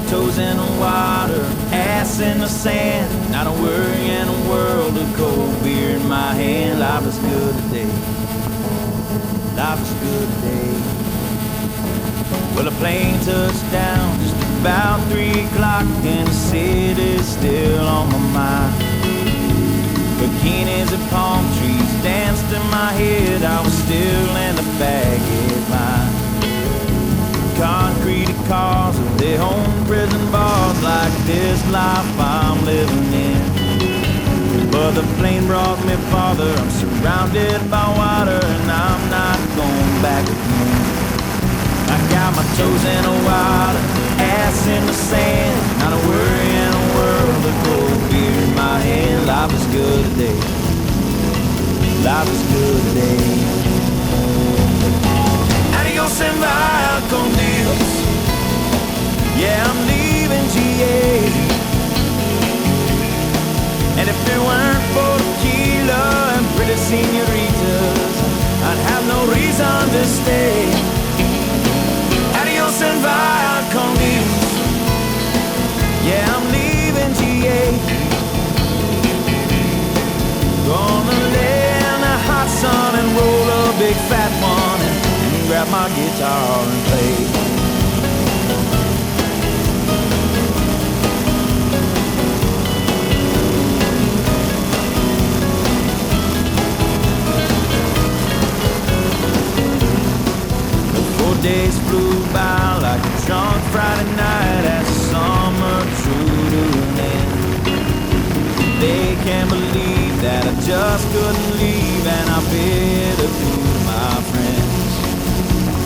toes in the water, ass in the sand. Not a worry in a world of cold beer in my hand. Life is good today. Life is good today. Well, the plane touched down just about 3 o'clock, and the city's still on my mind. Bikinis and palm trees danced in my head. I was still in the baggage line. Concrete cars of their own prison bars, like this life I'm living in. But the plane brought me farther. I'm surrounded by water, and I'm not going back again. I got my toes in the water, ass in the sand. Not a worry in a world of cold beer in my hand. Life is good today. Life is good today. Adios and vaya con Dios. Yeah, I'm leaving GA. And if it weren't for tequila and pretty senoritas, I'd have no reason to stay. Adios and vaya con Dios. Yeah, I'm leaving GA. Gonna lay in the hot sun and roll a big fat one, and grab my guitar and play. 4 days flew by like a drunk Friday night as the summer drew to an end. They can't believe that I just couldn't leave, and I bid adieu to my friends.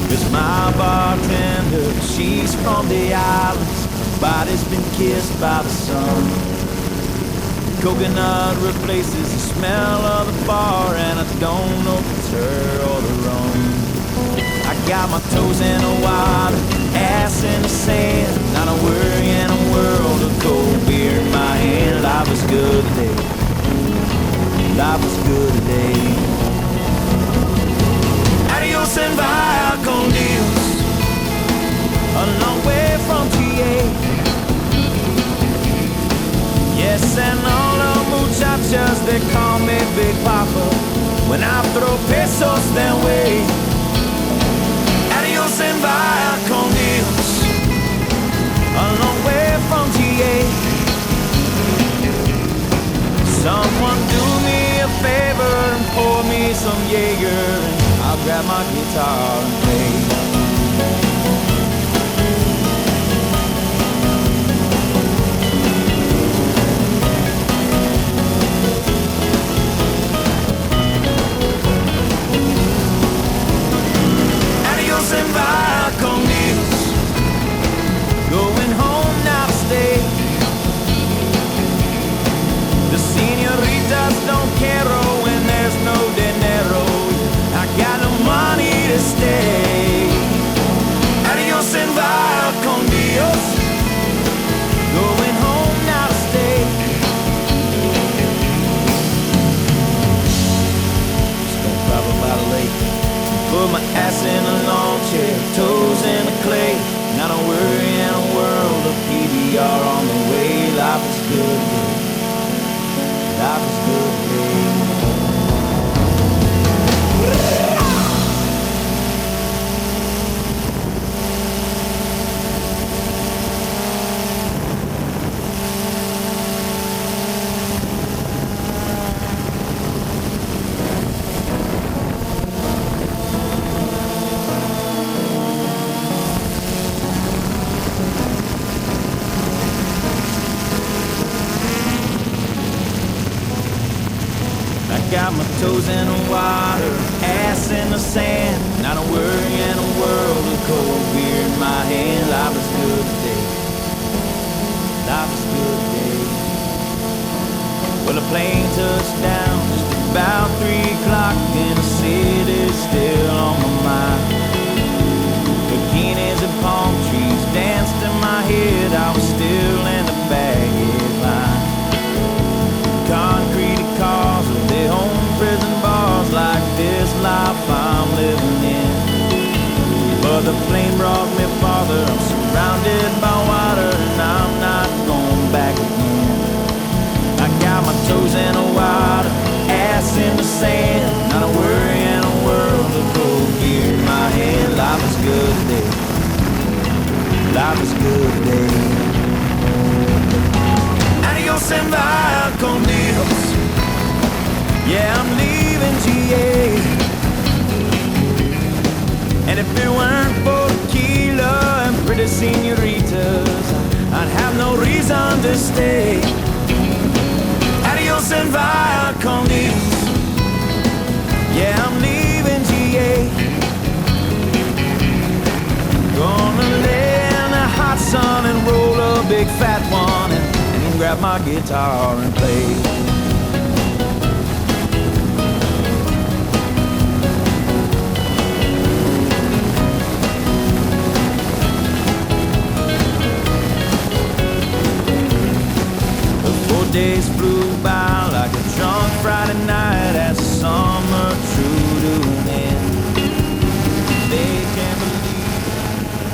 'Cause my bartender, she's from the islands, her body's been kissed by the sun. Coconut replaces the smell of the bar, and I don't know if it's her or the rum. I got my toes in the water, ass in the sand. Not a worry in a world of cold beer in my hand. Life is good today. Life is good today. Adios and vaya con Dios. A long way from GA. Yes, and all the muchachas, they call me Big Papa when I throw pesos their way. Adios and vaya con Dios. A long way from GA. Someone do me a favor and pour me some Jaeger, and I'll grab my guitar and play. Adios and vaya con Dios. Going home now to stay. The senoritas don't care when there's no dinero. I got no money to stay. Adios and vaya con Dios. Going home now to stay. Just gonna drop by the lake, put my ass in a lawn chair, toes in the clay. Not a worry in a world of PBR on the way. Life is good. Life is good, babe. Got my toes in the water, ass in the sand. Not a worry in a world of cold beer in my hand. Life is good today. Life is good today. Well, the plane touched down just about 3 o'clock, and the city's still on my mind. Bikinis and palm trees danced in my head. I was still in the baggage line. Concrete cars with their own prison bars, like this life I'm living in. But the plane brought me farther. I'm surrounded by water, and life is good, babe. Adios and via con Dios. Yeah, I'm leaving GA. And if it weren't for tequila and pretty senoritas, I'd have no reason to stay. Adios and via con Dios. Yeah, I'm leaving GA. Gonna lay in the hot sun and roll a big fat one and grab my guitar and play. Days